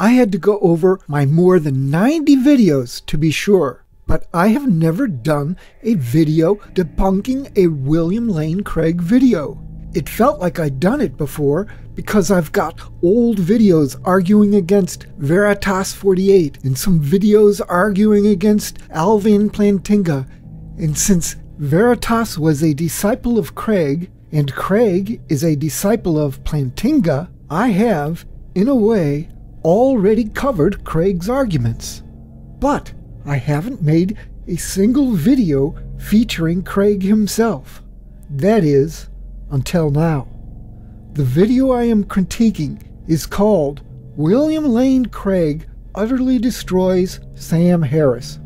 I had to go over my more than 90 videos to be sure, but I have never done a video debunking a William Lane Craig video. It felt like I'd done it before because I've got old videos arguing against Veritas 48 and some videos arguing against Alvin Plantinga. And since Veritas was a disciple of Craig and Craig is a disciple of Plantinga, I have, in a way, already covered Craig's arguments. But I haven't made a single video featuring Craig himself. That is, until now. The video I am critiquing is called William Lane Craig Utterly Destroys Sam Harris.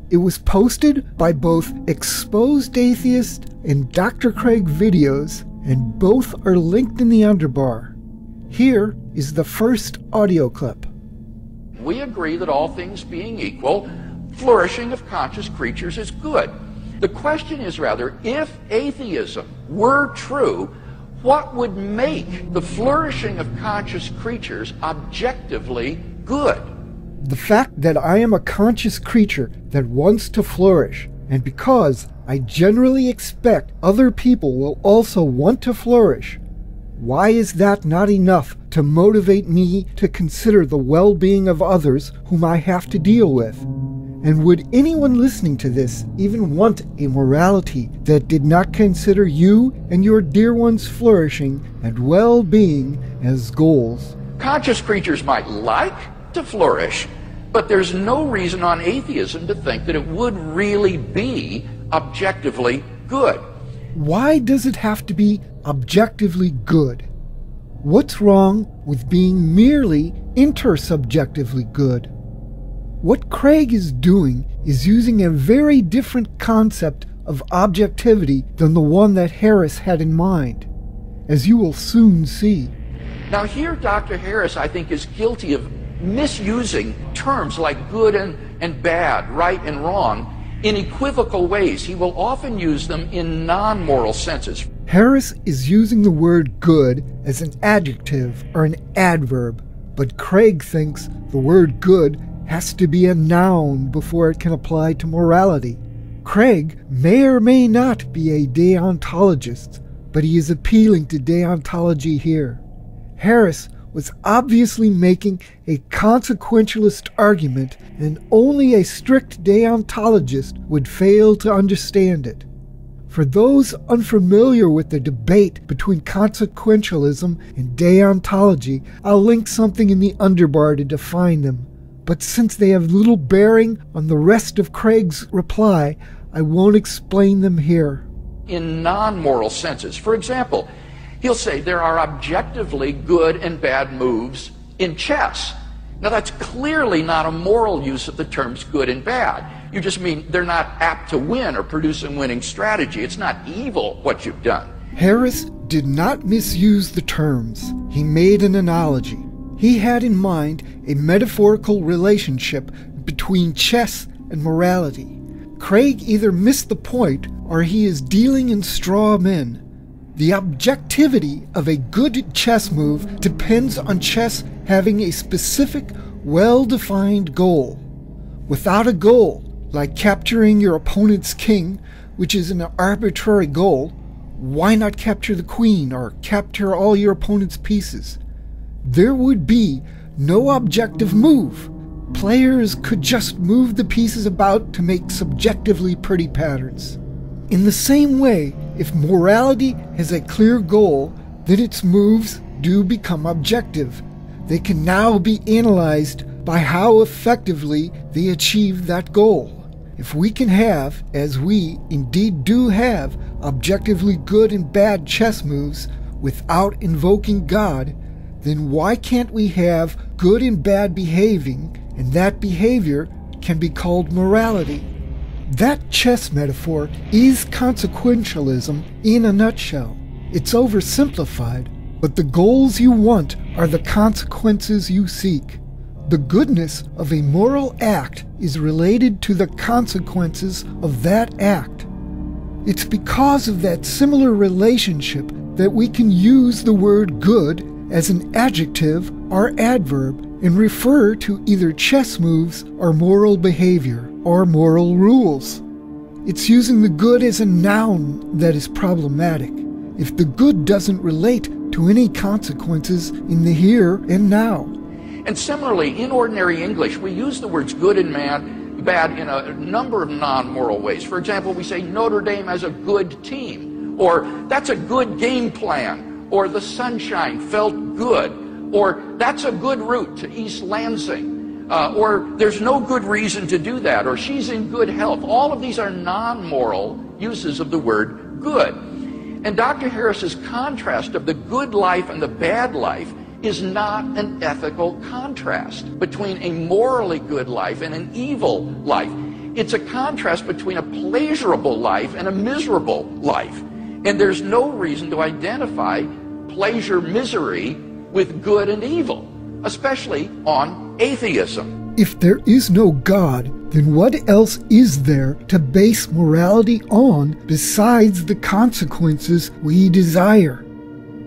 It was posted by both Exposed Atheist and Dr. Craig Videos, and both are linked in the underbar. Here is the first audio clip. We agree that all things being equal, flourishing of conscious creatures is good. The question is rather, if atheism were true, what would make the flourishing of conscious creatures objectively good? The fact that I am a conscious creature that wants to flourish, and because I generally expect other people will also want to flourish, why is that not enough to motivate me to consider the well-being of others whom I have to deal with? And would anyone listening to this even want a morality that did not consider you and your dear ones flourishing and well-being as goals? Conscious creatures might like to flourish, but there's no reason on atheism to think that it would really be objectively good. Why does it have to be objectively good? What's wrong with being merely intersubjectively good? What Craig is doing is using a very different concept of objectivity than the one that Harris had in mind, as you will soon see. Now here Dr. Harris, I think, is guilty of misusing terms like good and bad, right and wrong, in equivocal ways. He will often use them in non-moral senses. Harris is using the word good as an adjective or an adverb, but Craig thinks the word good has to be a noun before it can apply to morality. Craig may or may not be a deontologist, but he is appealing to deontology here. Harris was obviously making a consequentialist argument, and only a strict deontologist would fail to understand it. For those unfamiliar with the debate between consequentialism and deontology, I'll link something in the underbar to define them. But since they have little bearing on the rest of Craig's reply, I won't explain them here. In non-moral senses. For example, he'll say there are objectively good and bad moves in chess. Now that's clearly not a moral use of the terms good and bad. You just mean they're not apt to win or produce a winning strategy. It's not evil what you've done. Harris did not misuse the terms. He made an analogy. He had in mind a metaphorical relationship between chess and morality. Craig either missed the point or he is dealing in straw men. The objectivity of a good chess move depends on chess having a specific, well-defined goal. Without a goal, like capturing your opponent's king, which is an arbitrary goal, why not capture the queen or capture all your opponent's pieces? There would be no objective move. Players could just move the pieces about to make subjectively pretty patterns. In the same way, if morality has a clear goal, then its moves do become objective. They can now be analyzed by how effectively they achieve that goal. If we can have, as we indeed do have, objectively good and bad chess moves without invoking God, then why can't we have good and bad behaving, and that behavior can be called morality? That chess metaphor is consequentialism in a nutshell. It's oversimplified, but the goals you want are the consequences you seek. The goodness of a moral act is related to the consequences of that act. It's because of that similar relationship that we can use the word good as an adjective or adverb and refer to either chess moves or moral behavior or moral rules. It's using the good as a noun that is problematic. If the good doesn't relate to any consequences in the here and now. And similarly, in ordinary English, we use the words good and bad in a number of non-moral ways. For example, we say Notre Dame has a good team, or that's a good game plan, or the sunshine felt good, or that's a good route to East Lansing, or there's no good reason to do that, or she's in good health. All of these are non-moral uses of the word good. And Dr. Harris's contrast of the good life and the bad life is not an ethical contrast between a morally good life and an evil life. It's a contrast between a pleasurable life and a miserable life. And there's no reason to identify pleasure, misery with good and evil, especially on atheism. If there is no God, then what else is there to base morality on besides the consequences we desire?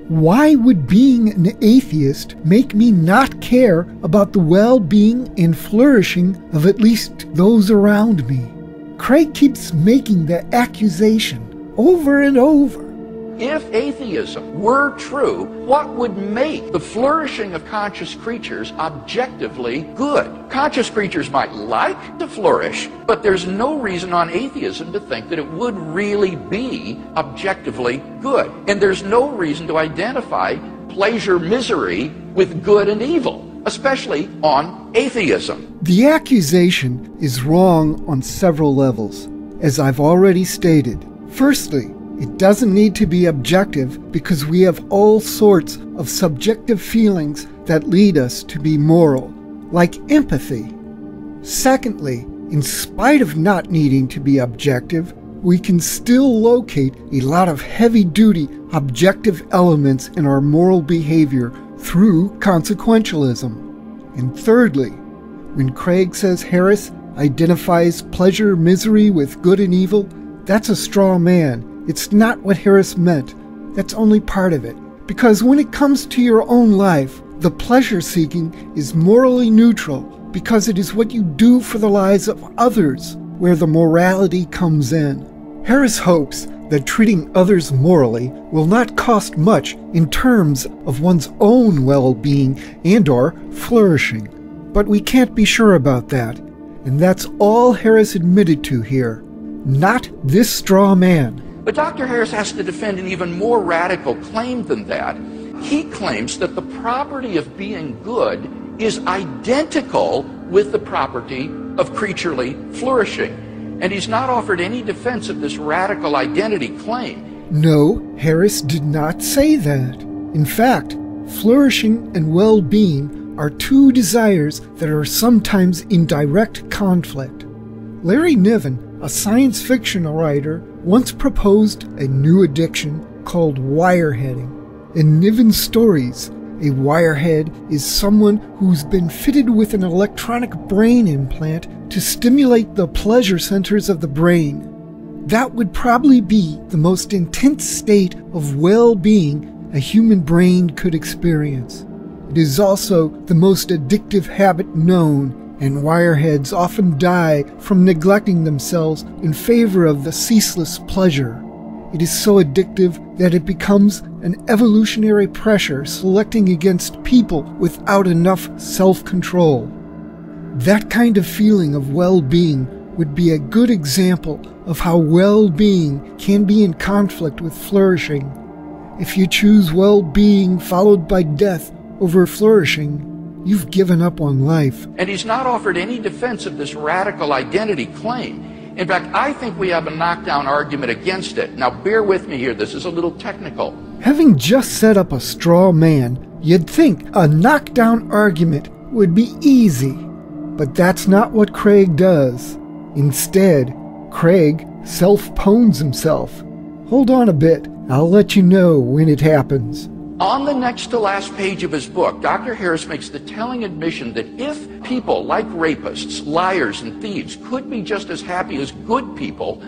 Why would being an atheist make me not care about the well-being and flourishing of at least those around me? Craig keeps making the accusation over and over. If atheism were true, what would make the flourishing of conscious creatures objectively good? Conscious creatures might like to flourish, but there's no reason on atheism to think that it would really be objectively good. And there's no reason to identify pleasure, misery with good and evil, especially on atheism. The accusation is wrong on several levels, as I've already stated. Firstly, it doesn't need to be objective because we have all sorts of subjective feelings that lead us to be moral, like empathy. Secondly, in spite of not needing to be objective, we can still locate a lot of heavy-duty objective elements in our moral behavior through consequentialism. And thirdly, when Craig says Harris identifies pleasure, misery with good and evil, that's a straw man. It's not what Harris meant. That's only part of it. Because when it comes to your own life, the pleasure-seeking is morally neutral because it is what you do for the lives of others where the morality comes in. Harris hopes that treating others morally will not cost much in terms of one's own well-being and/or flourishing. But we can't be sure about that, and that's all Harris admitted to here. Not this straw man. But Dr. Harris has to defend an even more radical claim than that. He claims that the property of being good is identical with the property of creaturely flourishing. And he's not offered any defense of this radical identity claim. No, Harris did not say that. In fact, flourishing and well-being are two desires that are sometimes in direct conflict. Larry Niven, a science fiction writer, once proposed a new addiction called wireheading. In Niven's stories, a wirehead is someone who's been fitted with an electronic brain implant to stimulate the pleasure centers of the brain. That would probably be the most intense state of well-being a human brain could experience. It is also the most addictive habit known, and wireheads often die from neglecting themselves in favor of the ceaseless pleasure. It is so addictive that it becomes an evolutionary pressure selecting against people without enough self-control. That kind of feeling of well-being would be a good example of how well-being can be in conflict with flourishing. If you choose well-being followed by death over flourishing, you've given up on life. And he's not offered any defense of this radical identity claim. In fact, I think we have a knockdown argument against it. Now, bear with me here. This is a little technical. Having just set up a straw man, you'd think a knockdown argument would be easy. But that's not what Craig does. Instead, Craig self-pones himself. Hold on a bit. I'll let you know when it happens. On the next to last page of his book, Dr. Harris makes the telling admission that if people like rapists, liars, and thieves could be just as happy as good people,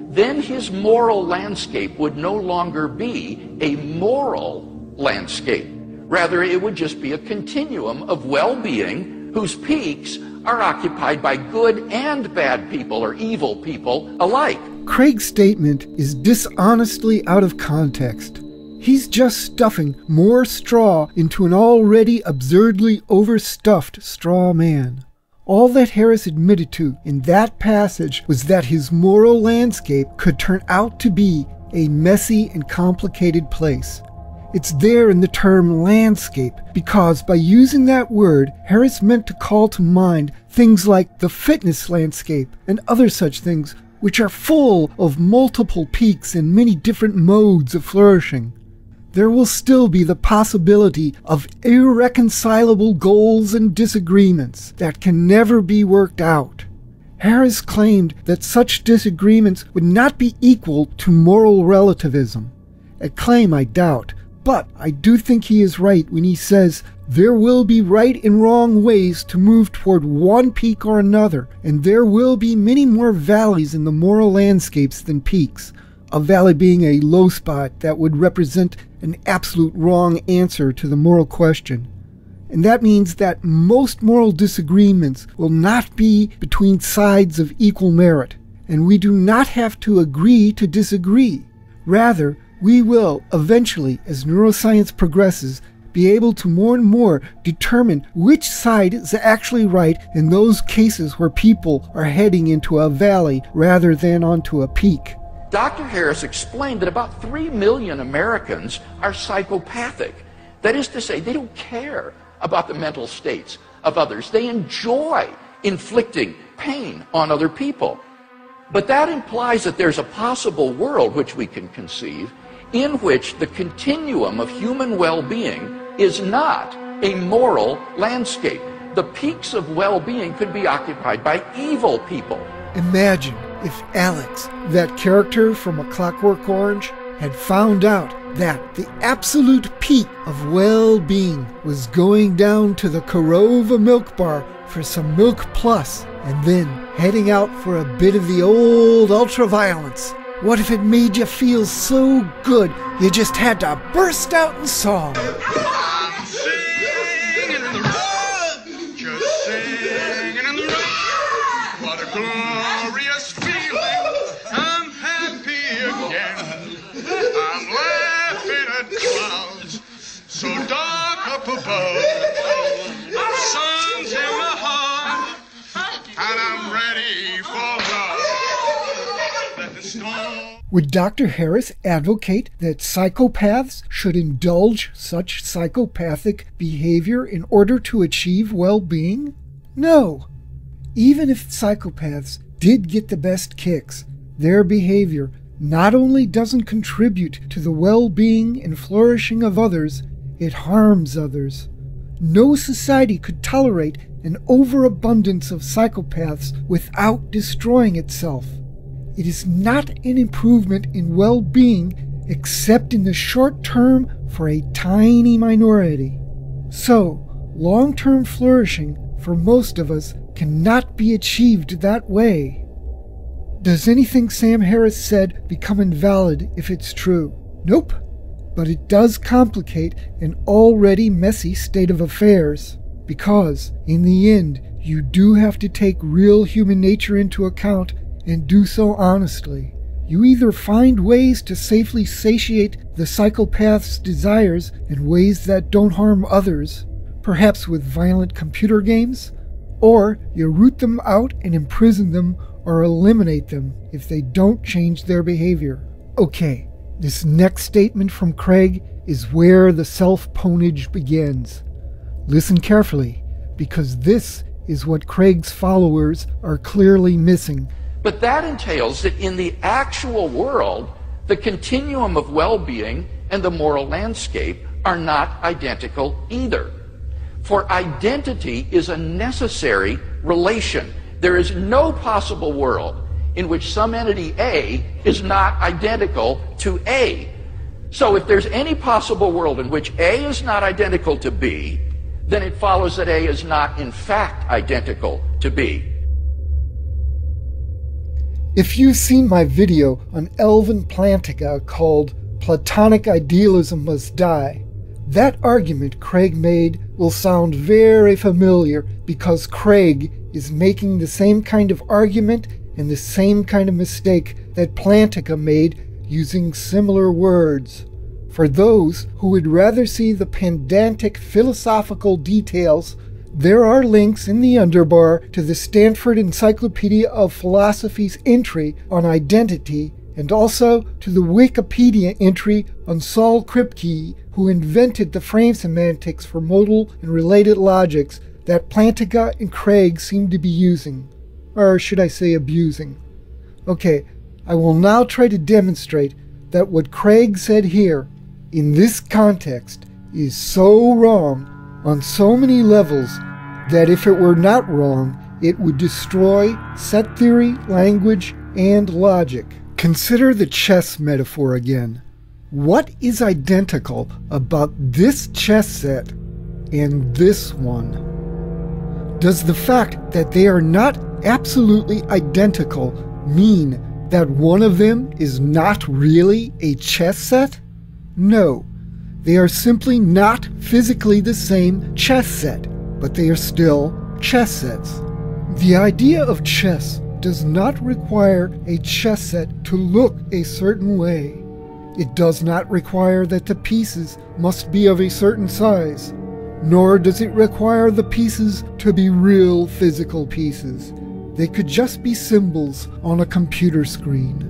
then his moral landscape would no longer be a moral landscape. Rather, it would just be a continuum of well-being whose peaks are occupied by good and bad people or evil people alike. Craig's statement is dishonestly out of context. He's just stuffing more straw into an already absurdly overstuffed straw man. All that Harris admitted to in that passage was that his moral landscape could turn out to be a messy and complicated place. It's there in the term landscape, because by using that word, Harris meant to call to mind things like the fitness landscape and other such things, which are full of multiple peaks and many different modes of flourishing. There will still be the possibility of irreconcilable goals and disagreements that can never be worked out. Harris claimed that such disagreements would not be equal to moral relativism, a claim I doubt. But I do think he is right when he says there will be right and wrong ways to move toward one peak or another, and there will be many more valleys in the moral landscapes than peaks, a valley being a low spot that would represent an absolute wrong answer to the moral question. And that means that most moral disagreements will not be between sides of equal merit, and we do not have to agree to disagree. Rather, we will eventually, as neuroscience progresses, be able to more and more determine which side is actually right in those cases where people are heading into a valley rather than onto a peak. Dr. Harris explained that about 3 million Americans are psychopathic. That is to say, they don't care about the mental states of others. They enjoy inflicting pain on other people. But that implies that there's a possible world which we can conceive in which the continuum of human well-being is not a moral landscape. The peaks of well-being could be occupied by evil people. Imagine if Alex, that character from A Clockwork Orange, had found out that the absolute peak of well-being was going down to the Korova milk bar for some Milk Plus, and then heading out for a bit of the old ultra-violence. What if it made you feel so good you just had to burst out in song? I'm singing in the road, just singing in the road. What a glorious feeling, I'm happy again. I'm laughing at clouds so dark up above. Sun's in my heart, and I'm ready for love. Would Dr. Harris advocate that psychopaths should indulge such psychopathic behavior in order to achieve well-being? No. Even if psychopaths did get the best kicks, their behavior not only doesn't contribute to the well-being and flourishing of others, it harms others. No society could tolerate an overabundance of psychopaths without destroying itself. It is not an improvement in well-being except in the short term for a tiny minority. So, long-term flourishing for most of us cannot be achieved that way. Does anything Sam Harris said become invalid if it's true? Nope. But it does complicate an already messy state of affairs, because, in the end, you do have to take real human nature into account and do so honestly. You either find ways to safely satiate the psychopath's desires in ways that don't harm others, perhaps with violent computer games, or you root them out and imprison them or eliminate them if they don't change their behavior. Okay, this next statement from Craig is where the self-ponage begins. Listen carefully, because this is what Craig's followers are clearly missing. But that entails that in the actual world, the continuum of well-being and the moral landscape are not identical either. For identity is a necessary relation. There is no possible world in which some entity A is not identical to A. So if there's any possible world in which A is not identical to B, then it follows that A is not in fact identical to B. If you've seen my video on Elvin Plantinga called Platonic Idealism Must Die, That argument Craig made will sound very familiar because Craig is making the same kind of argument and the same kind of mistake that Plantinga made using similar words. For those who would rather see the pedantic philosophical details, there are links in the underbar to the Stanford Encyclopedia of Philosophy's entry on identity and also to the Wikipedia entry on Saul Kripke, who invented the frame semantics for modal and related logics that Plantinga and Craig seem to be using. Or should I say abusing? Okay, I will now try to demonstrate that what Craig said here, in this context, is so wrong on so many levels that if it were not wrong, it would destroy set theory, language, and logic. Consider the chess metaphor again. What is identical about this chess set and this one? Does the fact that they are not absolutely identical mean that one of them is not really a chess set? No, they are simply not physically the same chess set, but they are still chess sets. The idea of chess does not require a chess set to look a certain way. It does not require that the pieces must be of a certain size, nor does it require the pieces to be real physical pieces. They could just be symbols on a computer screen.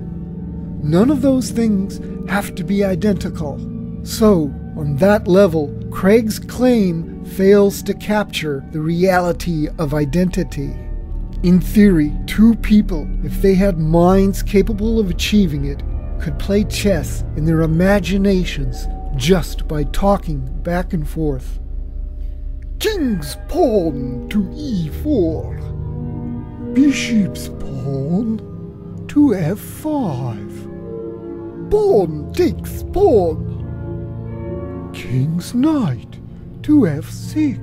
None of those things have to be identical. So, on that level, Craig's claim fails to capture the reality of identity. In theory, two people, if they had minds capable of achieving it, could play chess in their imaginations just by talking back and forth. King's pawn to e4. Bishop's pawn to f5. Pawn takes pawn. King's knight to f6.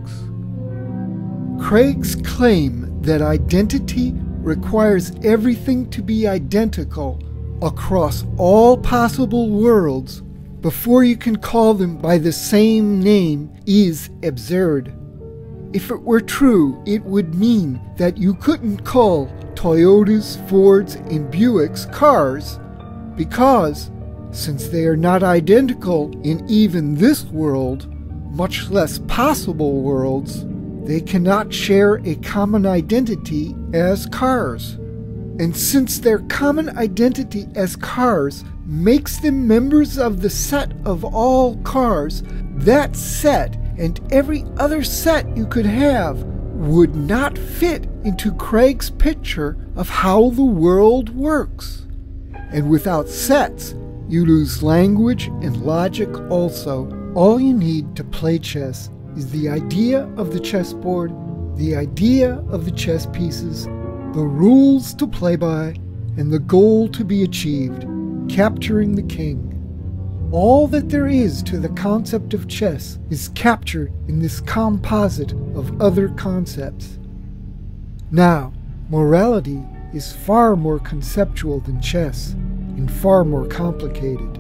Craig's claim that identity requires everything to be identical across all possible worlds before you can call them by the same name is absurd. If it were true, it would mean that you couldn't call Toyotas, Fords, and Buicks cars because, since they are not identical in even this world, much less possible worlds, they cannot share a common identity as cars. And since their common identity as cars makes them members of the set of all cars, that set and every other set you could have would not fit into Craig's picture of how the world works. And without sets, you lose language and logic also. All you need to play chess is the idea of the chessboard, the idea of the chess pieces, the rules to play by, and the goal to be achieved, capturing the king. All that there is to the concept of chess is captured in this composite of other concepts. Now, morality is far more conceptual than chess, and far more complicated.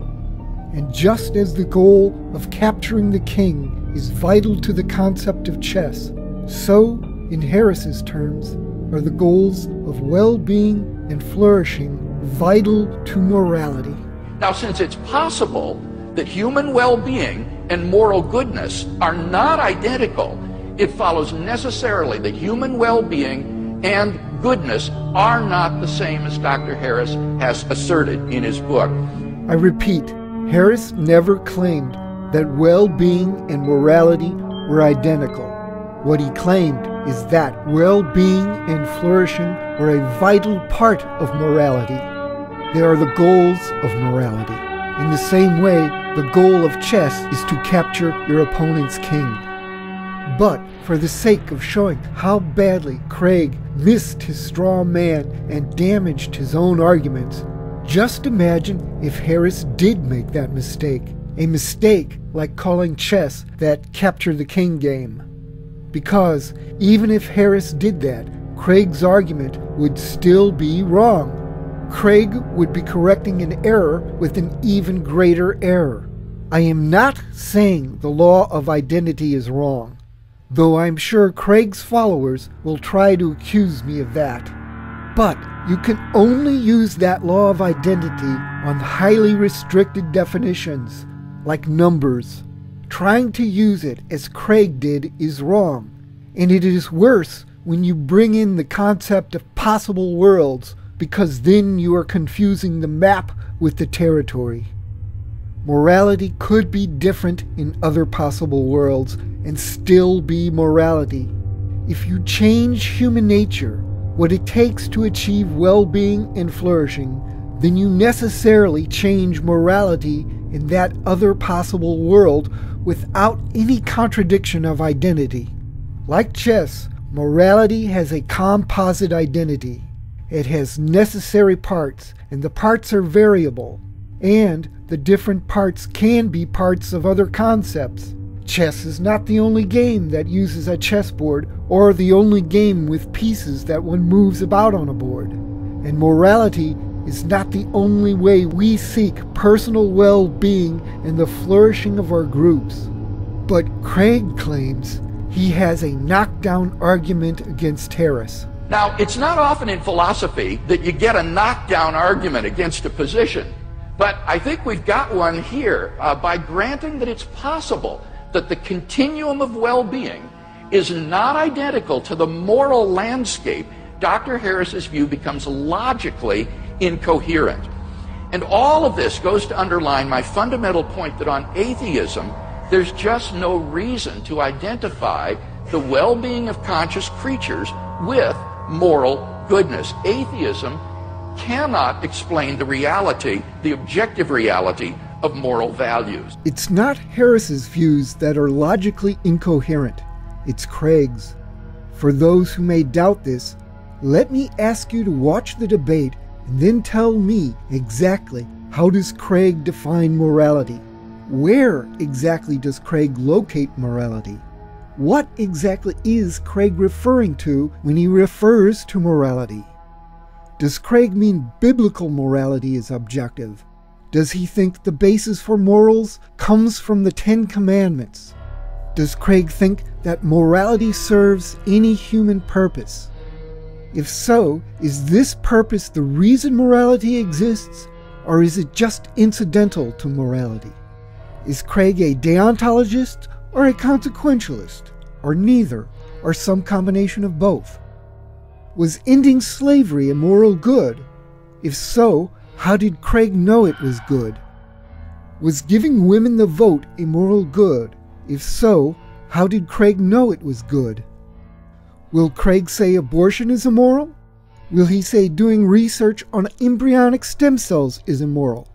And just as the goal of capturing the king is vital to the concept of chess, so, in Harris's terms, are the goals of well-being and flourishing vital to morality. Now, since it's possible that human well-being and moral goodness are not identical, it follows necessarily that human well-being and goodness are not the same as Dr. Harris has asserted in his book. I repeat, Harris never claimed that well-being and morality were identical. What he claimed is that well-being and flourishing were a vital part of morality. They are the goals of morality. In the same way, the goal of chess is to capture your opponent's king. But for the sake of showing how badly Craig missed his straw man and damaged his own arguments, just imagine if Harris did make that mistake. A mistake like calling chess that capture the king game. Because even if Harris did that, Craig's argument would still be wrong. Craig would be correcting an error with an even greater error. I am not saying the law of identity is wrong, though I'm sure Craig's followers will try to accuse me of that. But you can only use that law of identity on highly restricted definitions, like numbers. Trying to use it as Craig did is wrong, and it is worse when you bring in the concept of possible worlds, because then you are confusing the map with the territory. Morality could be different in other possible worlds and still be morality. If you change human nature, what it takes to achieve well-being and flourishing, then you necessarily change morality in that other possible world without any contradiction of identity. Like chess, morality has a composite identity. It has necessary parts, and the parts are variable, and the different parts can be parts of other concepts. Chess is not the only game that uses a chessboard, or the only game with pieces that one moves about on a board. And morality is not the only way we seek personal well-being and the flourishing of our groups. But Craig claims he has a knockdown argument against Harris. Now, it's not often in philosophy that you get a knockdown argument against a position, but I think we've got one here by granting that it's possible that the continuum of well-being is not identical to the moral landscape. Dr. Harris's view becomes logically incoherent. And all of this goes to underline my fundamental point that on atheism, there's just no reason to identify the well-being of conscious creatures with moral goodness. Atheism cannot explain the reality, the objective reality of moral values. It's not Harris's views that are logically incoherent. It's Craig's. For those who may doubt this, let me ask you to watch the debate and then tell me exactly how does Craig define morality? Where exactly does Craig locate morality? What exactly is Craig referring to when he refers to morality? Does Craig mean biblical morality is objective? Does he think the basis for morals comes from the Ten Commandments? Does Craig think that morality serves any human purpose? If so, is this purpose the reason morality exists, or is it just incidental to morality? Is Craig a deontologist or a consequentialist, or neither, or some combination of both? Was ending slavery a moral good? If so, how did Craig know it was good? Was giving women the vote a moral good? If so, how did Craig know it was good? Will Craig say abortion is immoral? Will he say doing research on embryonic stem cells is immoral?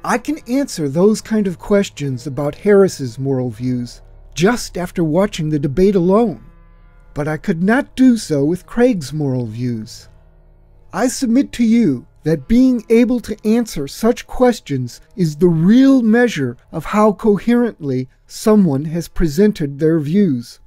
I can answer those kind of questions about Harris's moral views just after watching the debate alone, but I could not do so with Craig's moral views. I submit to you that being able to answer such questions is the real measure of how coherently someone has presented their views.